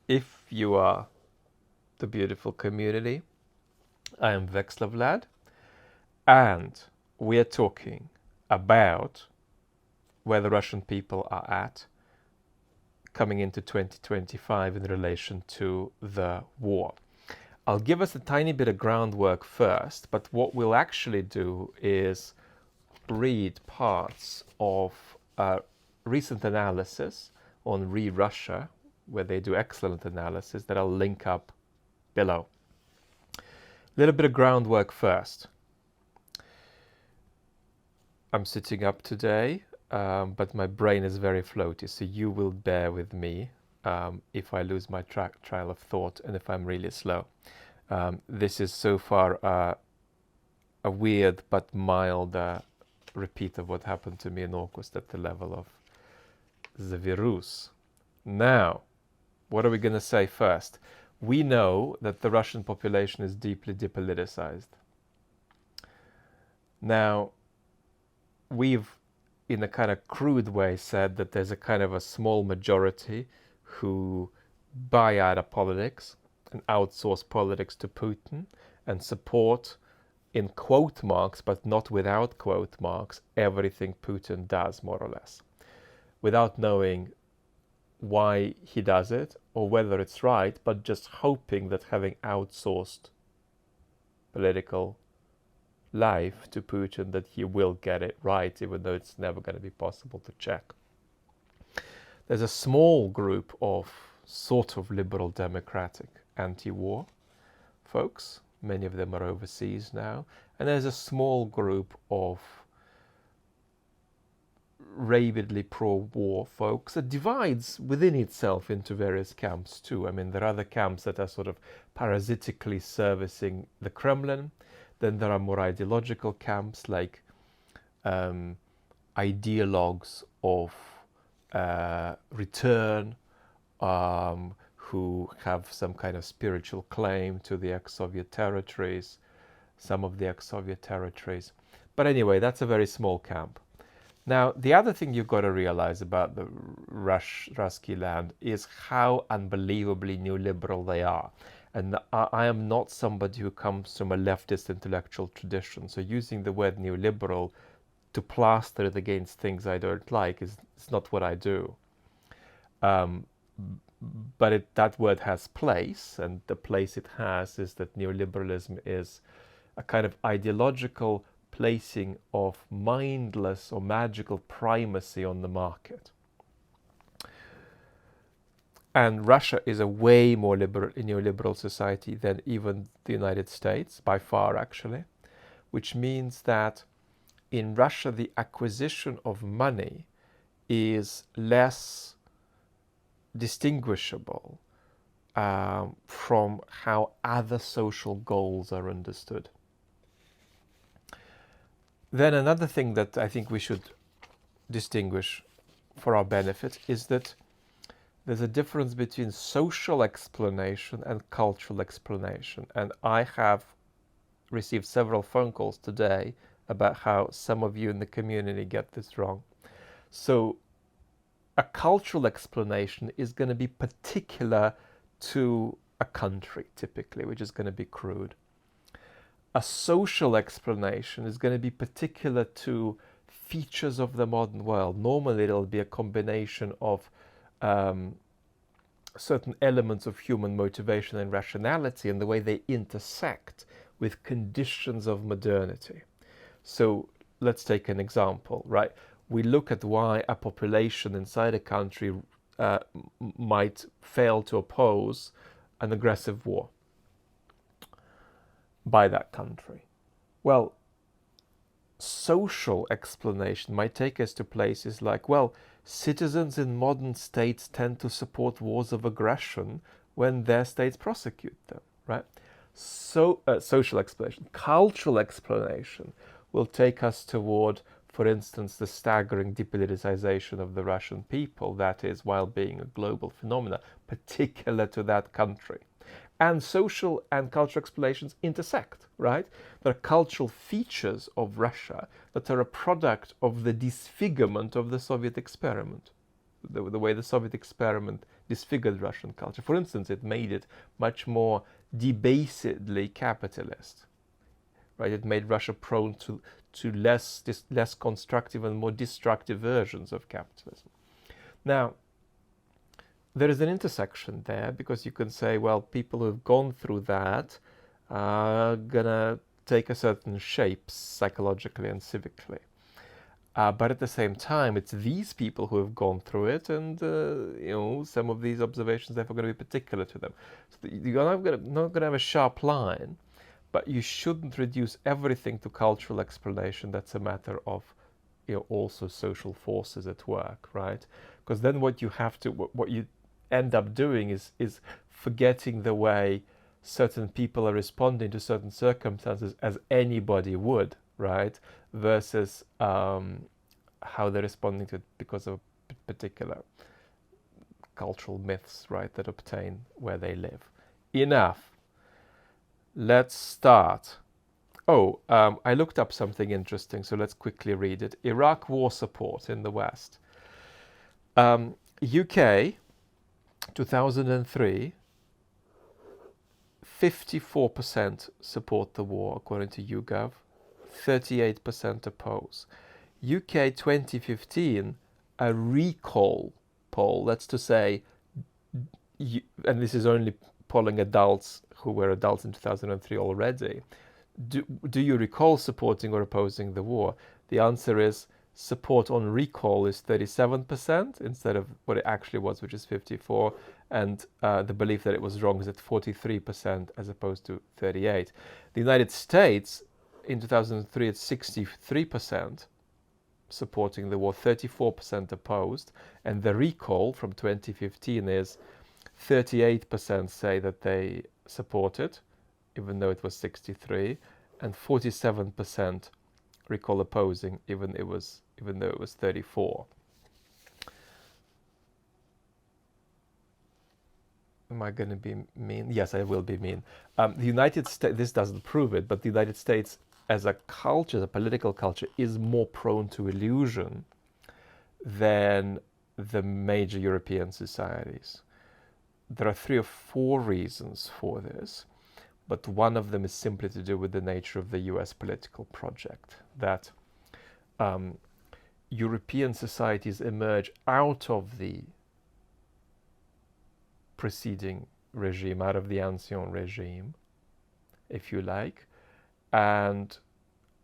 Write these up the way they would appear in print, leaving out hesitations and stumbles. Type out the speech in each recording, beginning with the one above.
If you are the beautiful community, I am Vlad, and we are talking about where the Russian people are at coming into 2025 in relation to the war. I'll give us a tiny bit of groundwork first, but what we'll actually do is read parts of a recent analysis on Russia, where they do excellent analysis that I'll link up below. A little bit of groundwork first. I'm sitting up today, but my brain is very floaty, so you will bear with me if I lose my trail of thought and if I'm really slow. This is so far a weird but mild repeat of what happened to me in August at the level of the virus. Now, what are we going to say first? We know that the Russian population is deeply depoliticized. Now, we've, in a kind of crude way, said that there's a kind of a small majority who buy out of politics and outsource politics to Putin and support, in quote marks, but not without quote marks, everything Putin does, more or less, without knowing why he does it or whether it's right, but just hoping that having outsourced political life to Putin, that he will get it right, even though it's never going to be possible to check. There's a small group of sort of liberal democratic anti-war folks. Many of them are overseas now. And there's a small group of rabidly pro-war folks that divides within itself into various camps too. I mean, there are other camps that are sort of parasitically servicing the Kremlin. Then there are more ideological camps like ideologues of return, who have some kind of spiritual claim to the ex-Soviet territories, some of the ex-Soviet territories. But anyway, that's a very small camp. Now, the other thing you've got to realize about the Ruski land is how unbelievably neoliberal they are. And I am not somebody who comes from a leftist intellectual tradition. So using the word neoliberal to plaster it against things I don't like is not what I do. But that word has place, and the place it has is that neoliberalism is a kind of ideological placing of mindless or magical primacy on the market. And Russia is a way more neoliberal society than even the United States, by far actually, which means that in Russia the acquisition of money is less distinguishable from how other social goals are understood. Then another thing that I think we should distinguish for our benefit is that there's a difference between social explanation and cultural explanation. And I have received several phone calls today about how some of you in the community get this wrong. So a cultural explanation is going to be particular to a country, typically, which is going to be crude. A social explanation is going to be particular to features of the modern world. Normally, it'll be a combination of certain elements of human motivation and rationality and the way they intersect with conditions of modernity. So let's take an example, right? We look at why a population inside a country might fail to oppose an aggressive war by that country. Well, social explanation might take us to places like, well, citizens in modern states tend to support wars of aggression when their states prosecute them, right? So, social explanation. Cultural explanation will take us toward, for instance, the staggering depoliticization of the Russian people, that is, while being a global phenomenon, particular to that country. And social and cultural explanations intersect, right? There are cultural features of Russia that are a product of the disfigurement of the Soviet experiment, the way the Soviet experiment disfigured Russian culture. For instance, it made it much more debasedly capitalist, right? It made Russia prone to less constructive and more destructive versions of capitalism. Now, there is an intersection there, because you can say, well, people who've gone through that are gonna take a certain shape psychologically and civically. But at the same time, it's these people who have gone through it, and some of these observations therefore going to be particular to them. So you're not going to have a sharp line, but you shouldn't reduce everything to cultural explanation. That's a matter of also social forces at work, right? Because then what you end up doing is forgetting the way certain people are responding to certain circumstances as anybody would, right? Versus how they're responding to it because of particular cultural myths, right, that obtain where they live. Enough. Let's start. I looked up something interesting, so let's quickly read it. Iraq war support in the West. UK, 2003, 54% support the war, according to YouGov, 38% oppose. UK 2015, a recall poll, that's to say, and this is only polling adults who were adults in 2003 already, do you recall supporting or opposing the war? The answer is support on recall is 37% instead of what it actually was, which is 54%, and the belief that it was wrong is at 43% as opposed to 38%. The United States, in 2003, it's 63% supporting the war, 34% opposed, and the recall from 2015 is 38% say that they support it, even though it was 63%, and 47% recall opposing, even though it was 34%. Am I going to be mean? Yes, I will be mean. The United States, this doesn't prove it, but the United States as a culture, as a political culture, is more prone to illusion than the major European societies. There are 3 or 4 reasons for this, but one of them is simply to do with the nature of the US political project, that European societies emerge out of the preceding regime, out of the ancien regime, if you like, and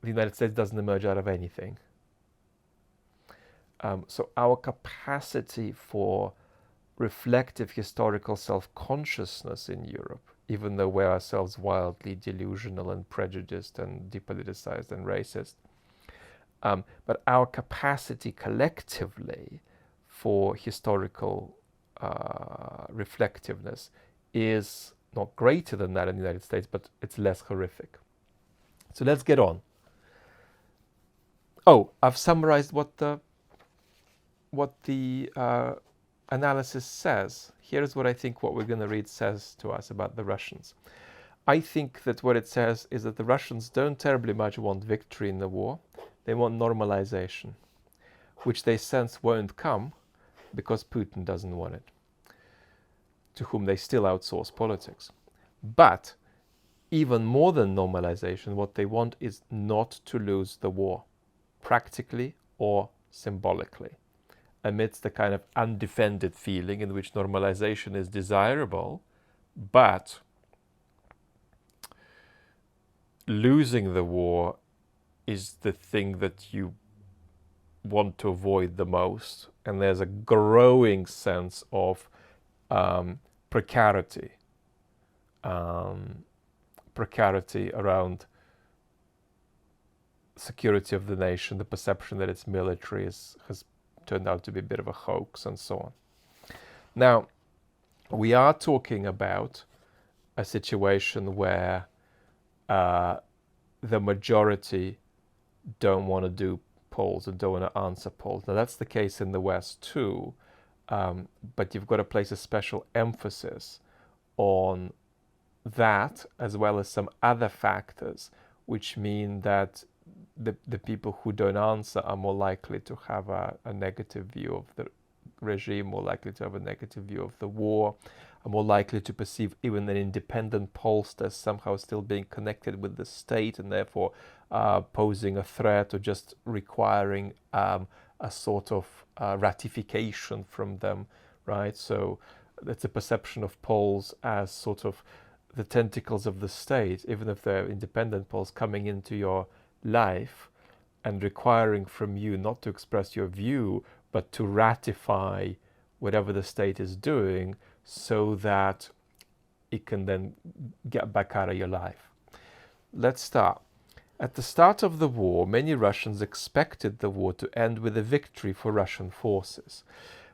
the United States doesn't emerge out of anything. So our capacity for reflective historical self-consciousness in Europe, even though we're ourselves wildly delusional and prejudiced and depoliticized and racist, but our capacity collectively for historical reflectiveness is not greater than that in the United States, but it's less horrific. So let's get on. I've summarized what the analysis says. Here's what I think what we're going to read says to us about the Russians. I think that what it says is that the Russians don't terribly much want victory in the war. They want normalization, which they sense won't come because Putin doesn't want it, to whom they still outsource politics. But even more than normalization, what they want is not to lose the war, practically or symbolically, amidst the kind of undefended feeling in which normalization is desirable, but losing the war is the thing that you want to avoid the most. And there's a growing sense of precarity around security of the nation, the perception that its military has turned out to be a bit of a hoax, and so on. Now, we are talking about a situation where the majority don't want to do polls and don't want to answer polls. Now, that's the case in the West too, but you've got to place a special emphasis on that, as well as some other factors, which mean that the people who don't answer are more likely to have a negative view regime, more likely to have a negative view of the war, are more likely to perceive even an independent pollster as somehow still being connected with the state and therefore posing a threat or just requiring a sort of ratification from them, right? So it's a perception of polls as sort of the tentacles of the state, even if they're independent polls coming into your life and requiring from you not to express your view, but to ratify whatever the state is doing so that it can then get back out of your life. Let's start. At the start of the war, many Russians expected the war to end with a victory for Russian forces,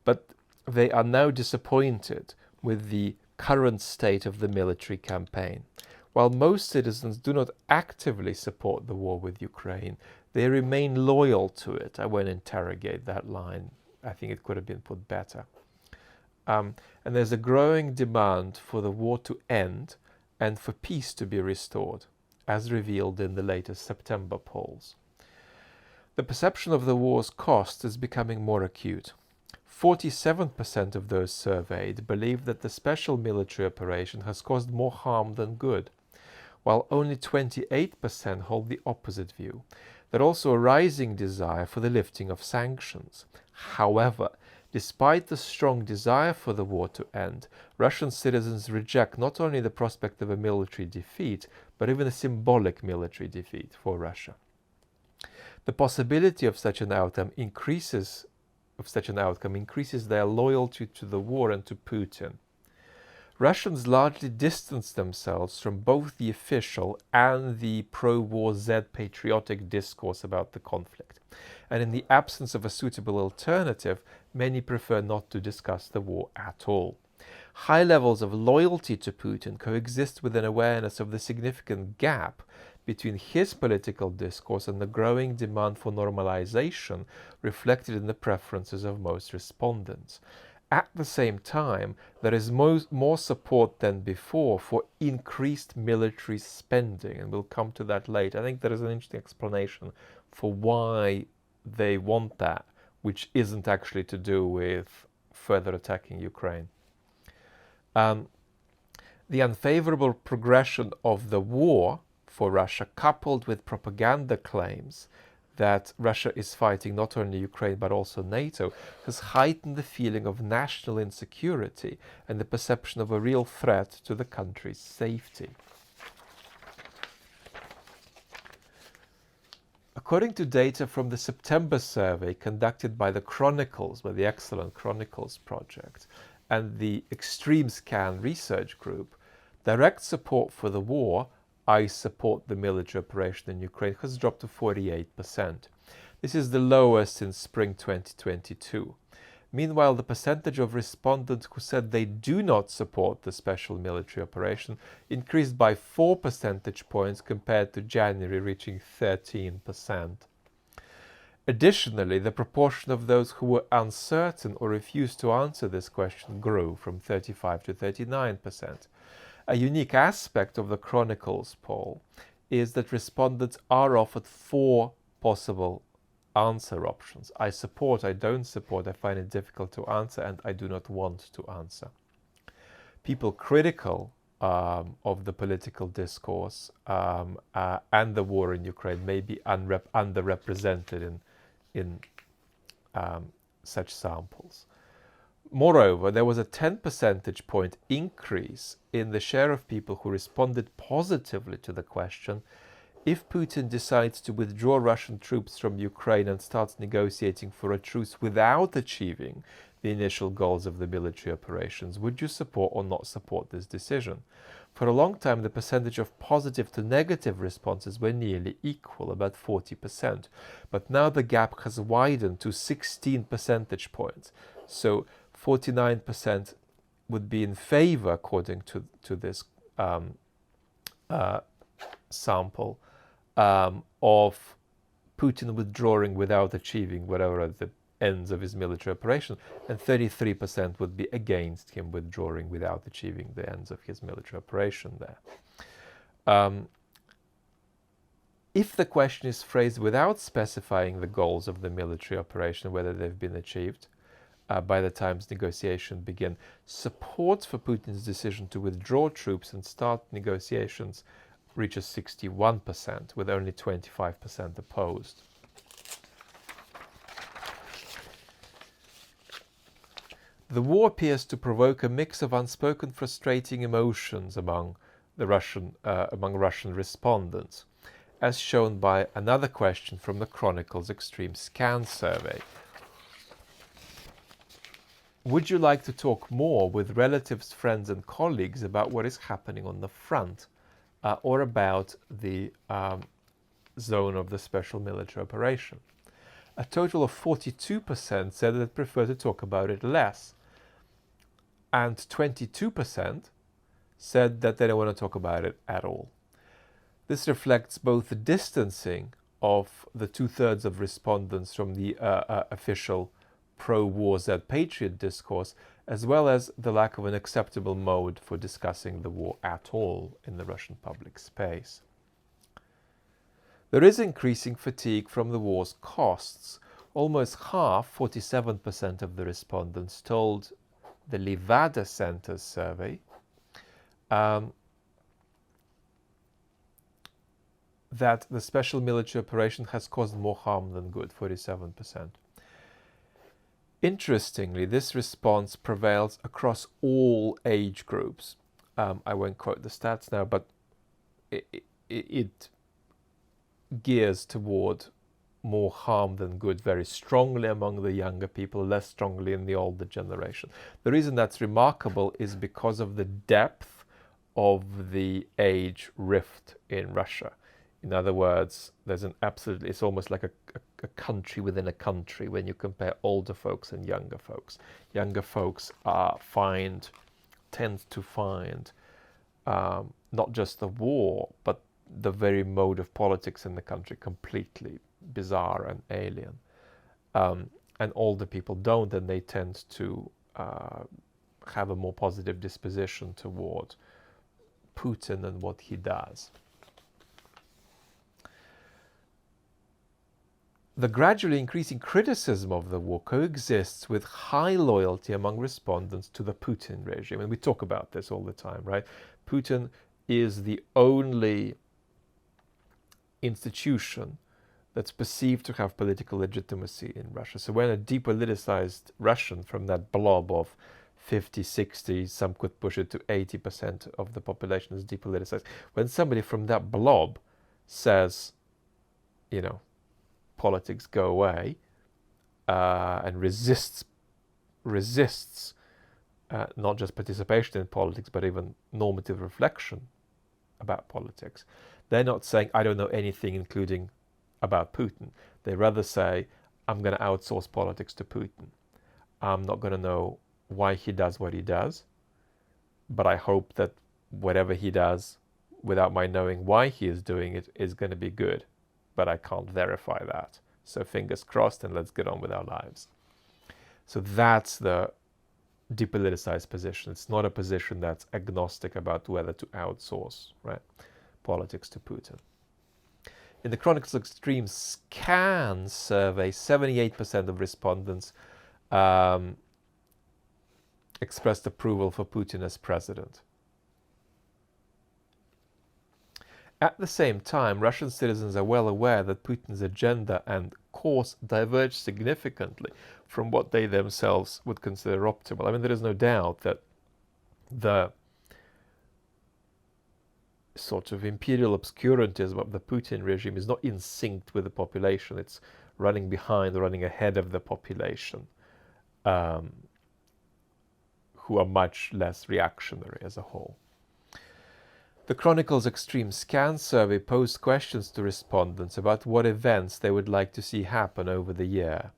but they are now disappointed with the current state of the military campaign. While most citizens do not actively support the war with Ukraine, they remain loyal to it. I won't interrogate that line. I think it could have been put better. And there's a growing demand for the war to end and for peace to be restored, as revealed in the latest September polls. The perception of the war's cost is becoming more acute. 47% of those surveyed believe that the special military operation has caused more harm than good, while only 28% hold the opposite view. There's also a rising desire for the lifting of sanctions. However, despite the strong desire for the war to end, Russian citizens reject not only the prospect of a military defeat, but even a symbolic military defeat for Russia. The possibility of such an outcome increases their loyalty to the war and to Putin. Russians largely distance themselves from both the official and the pro-war Z patriotic discourse about the conflict. And in the absence of a suitable alternative, many prefer not to discuss the war at all. High levels of loyalty to Putin coexist with an awareness of the significant gap between his political discourse and the growing demand for normalization reflected in the preferences of most respondents. At the same time, there is more support than before for increased military spending, and we'll come to that later. I think there is an interesting explanation for why they want that, which isn't actually to do with further attacking Ukraine. The unfavorable progression of the war for Russia, coupled with propaganda claims that Russia is fighting not only Ukraine but also NATO, has heightened the feeling of national insecurity and the perception of a real threat to the country's safety. According to data from the September survey conducted by the excellent Chronicles project and the Extreme Scan research group, direct support for the war, I support the military operation in Ukraine, has dropped to 48%. This is the lowest since spring 2022. Meanwhile, the percentage of respondents who said they do not support the special military operation increased by 4 percentage points compared to January, reaching 13%. Additionally, the proportion of those who were uncertain or refused to answer this question grew from 35 to 39%. A unique aspect of the Chronicles poll is that respondents are offered 4 possible answer options. I support, I don't support, I find it difficult to answer, and I do not want to answer. People critical of the political discourse and the war in Ukraine may be underrepresented in such samples. Moreover, there was a 10 percentage point increase in the share of people who responded positively to the question: if Putin decides to withdraw Russian troops from Ukraine and starts negotiating for a truce without achieving the initial goals of the military operations, would you support or not support this decision? For a long time, the percentage of positive to negative responses were nearly equal, about 40%. But now the gap has widened to 16 percentage points. So 49% would be in favor, according to this sample, of Putin withdrawing without achieving whatever are the ends of his military operation, and 33% would be against him withdrawing without achieving the ends of his military operation there. If the question is phrased without specifying the goals of the military operation, whether they've been achieved, by the time negotiations begin. Support for Putin's decision to withdraw troops and start negotiations reaches 61%, with only 25% opposed. The war appears to provoke a mix of unspoken frustrating emotions among Russian respondents, as shown by another question from the Chronicle's Extreme Scan survey. Would you like to talk more with relatives, friends and colleagues about what is happening on the front, or about the zone of the special military operation? A total of 42% said that they'd prefer to talk about it less, and 22% said that they don't want to talk about it at all. This reflects both the distancing of the 2/3 of respondents from the official pro-war Z Patriot discourse, as well as the lack of an acceptable mode for discussing the war at all in the Russian public space. There is increasing fatigue from the war's costs. Almost half, 47% of the respondents, told the Levada Center's survey that the special military operation has caused more harm than good, 47%. Interestingly, this response prevails across all age groups. I won't quote the stats now, but it gears toward more harm than good very strongly among the younger people, less strongly in the older generation. The reason that's remarkable is because of the depth of the age rift in Russia. In other words, there's an absolutely, it's almost like a country within a country when you compare older folks and younger folks. Younger folks tend to find not just the war, but the very mode of politics in the country completely bizarre and alien. And older people don't, and they tend to have a more positive disposition toward Putin and what he does. The gradually increasing criticism of the war coexists with high loyalty among respondents to the Putin regime. And we talk about this all the time, right? Putin is the only institution that's perceived to have political legitimacy in Russia. So when a depoliticized Russian from that blob of 50, 60, some could push it to 80% of the population is depoliticized. When somebody from that blob says, you know, politics go away, and resists not just participation in politics, but even normative reflection about politics, they're not saying, I don't know anything, including about Putin. They rather say, I'm going to outsource politics to Putin. I'm not going to know why he does what he does, but I hope that whatever he does, without my knowing why he is doing it, is going to be good. But I can't verify that. So fingers crossed, and let's get on with our lives. So that's the depoliticized position. It's not a position that's agnostic about whether to outsource, right, politics to Putin. In the Chronicle's Extreme Scan survey, 78% of respondents expressed approval for Putin as president. At the same time, Russian citizens are well aware that Putin's agenda and course diverge significantly from what they themselves would consider optimal. I mean, there is no doubt that the sort of imperial obscurantism of the Putin regime is not in sync with the population. It's running behind, running ahead of the population, who are much less reactionary as a whole. The Chronicle's Extreme Scan survey posed questions to respondents about what events they would like to see happen over the year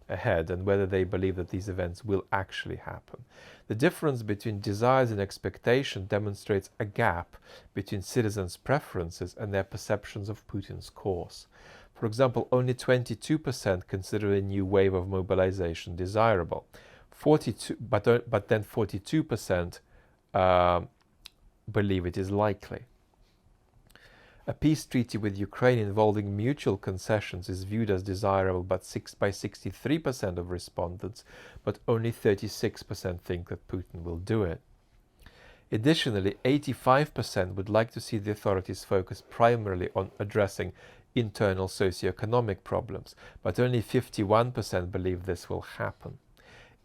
ahead and whether they believe that these events will actually happen. The difference between desires and expectation demonstrates a gap between citizens' preferences and their perceptions of Putin's course. For example, only 22% consider a new wave of mobilization desirable. But then 42% believe it is likely. A peace treaty with Ukraine involving mutual concessions is viewed as desirable by 63% of respondents, but only 36% think that Putin will do it. Additionally, 85% would like to see the authorities focus primarily on addressing internal socio-economic problems, but only 51% believe this will happen.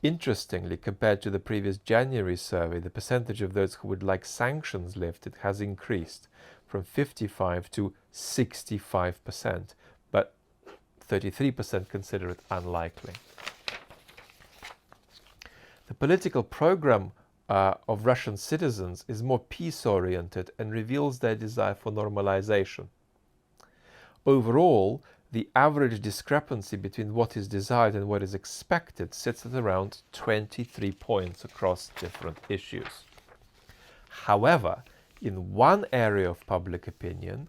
Interestingly, compared to the previous January survey, the percentage of those who would like sanctions lifted has increased from 55 to 65%, but 33% consider it unlikely. The political program of Russian citizens is more peace-oriented and reveals their desire for normalization. Overall, the average discrepancy between what is desired and what is expected sits at around 23 points across different issues. However, in one area of public opinion,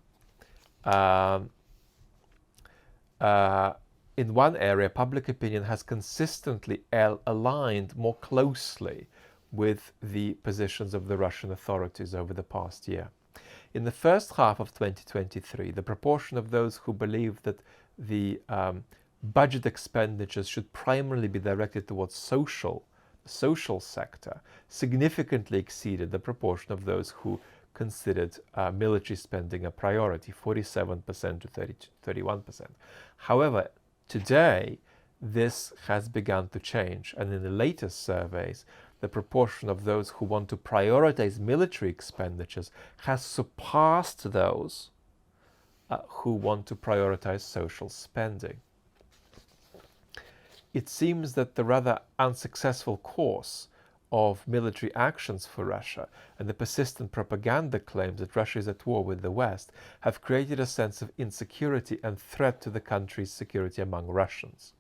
public opinion has consistently aligned more closely with the positions of the Russian authorities over the past year. In the first half of 2023, the proportion of those who believe that the budget expenditures should primarily be directed towards social sector significantly exceeded the proportion of those who considered military spending a priority, 47% to 31%. However, today, this has begun to change, and in the latest surveys, the proportion of those who want to prioritize military expenditures has surpassed those who want to prioritize social spending. It seems that the rather unsuccessful course of military actions for Russia and the persistent propaganda claims that Russia is at war with the West have created a sense of insecurity and threat to the country's security among Russians.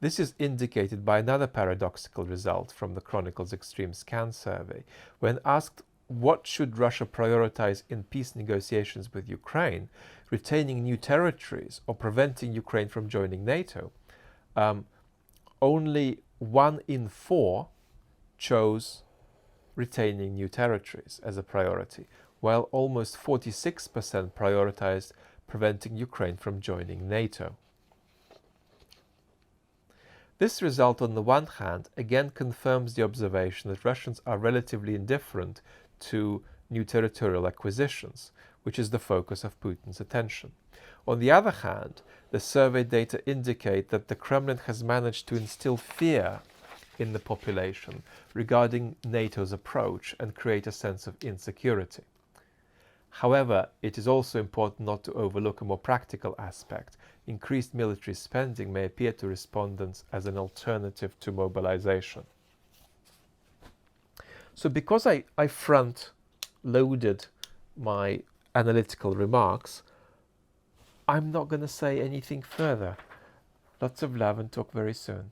This is indicated by another paradoxical result from the Chronicle's Extreme Scan survey. When asked what should Russia prioritize in peace negotiations with Ukraine, retaining new territories or preventing Ukraine from joining NATO, only 1 in 4 chose retaining new territories as a priority, while almost 46% prioritized preventing Ukraine from joining NATO. This result, on the one hand, again confirms the observation that Russians are relatively indifferent to new territorial acquisitions, which is the focus of Putin's attention. On the other hand, the survey data indicate that the Kremlin has managed to instill fear in the population regarding NATO's approach and create a sense of insecurity. However, it is also important not to overlook a more practical aspect. Increased military spending may appear to respondents as an alternative to mobilization. So because I front-loaded my analytical remarks, I'm not going to say anything further. Lots of love and talk very soon.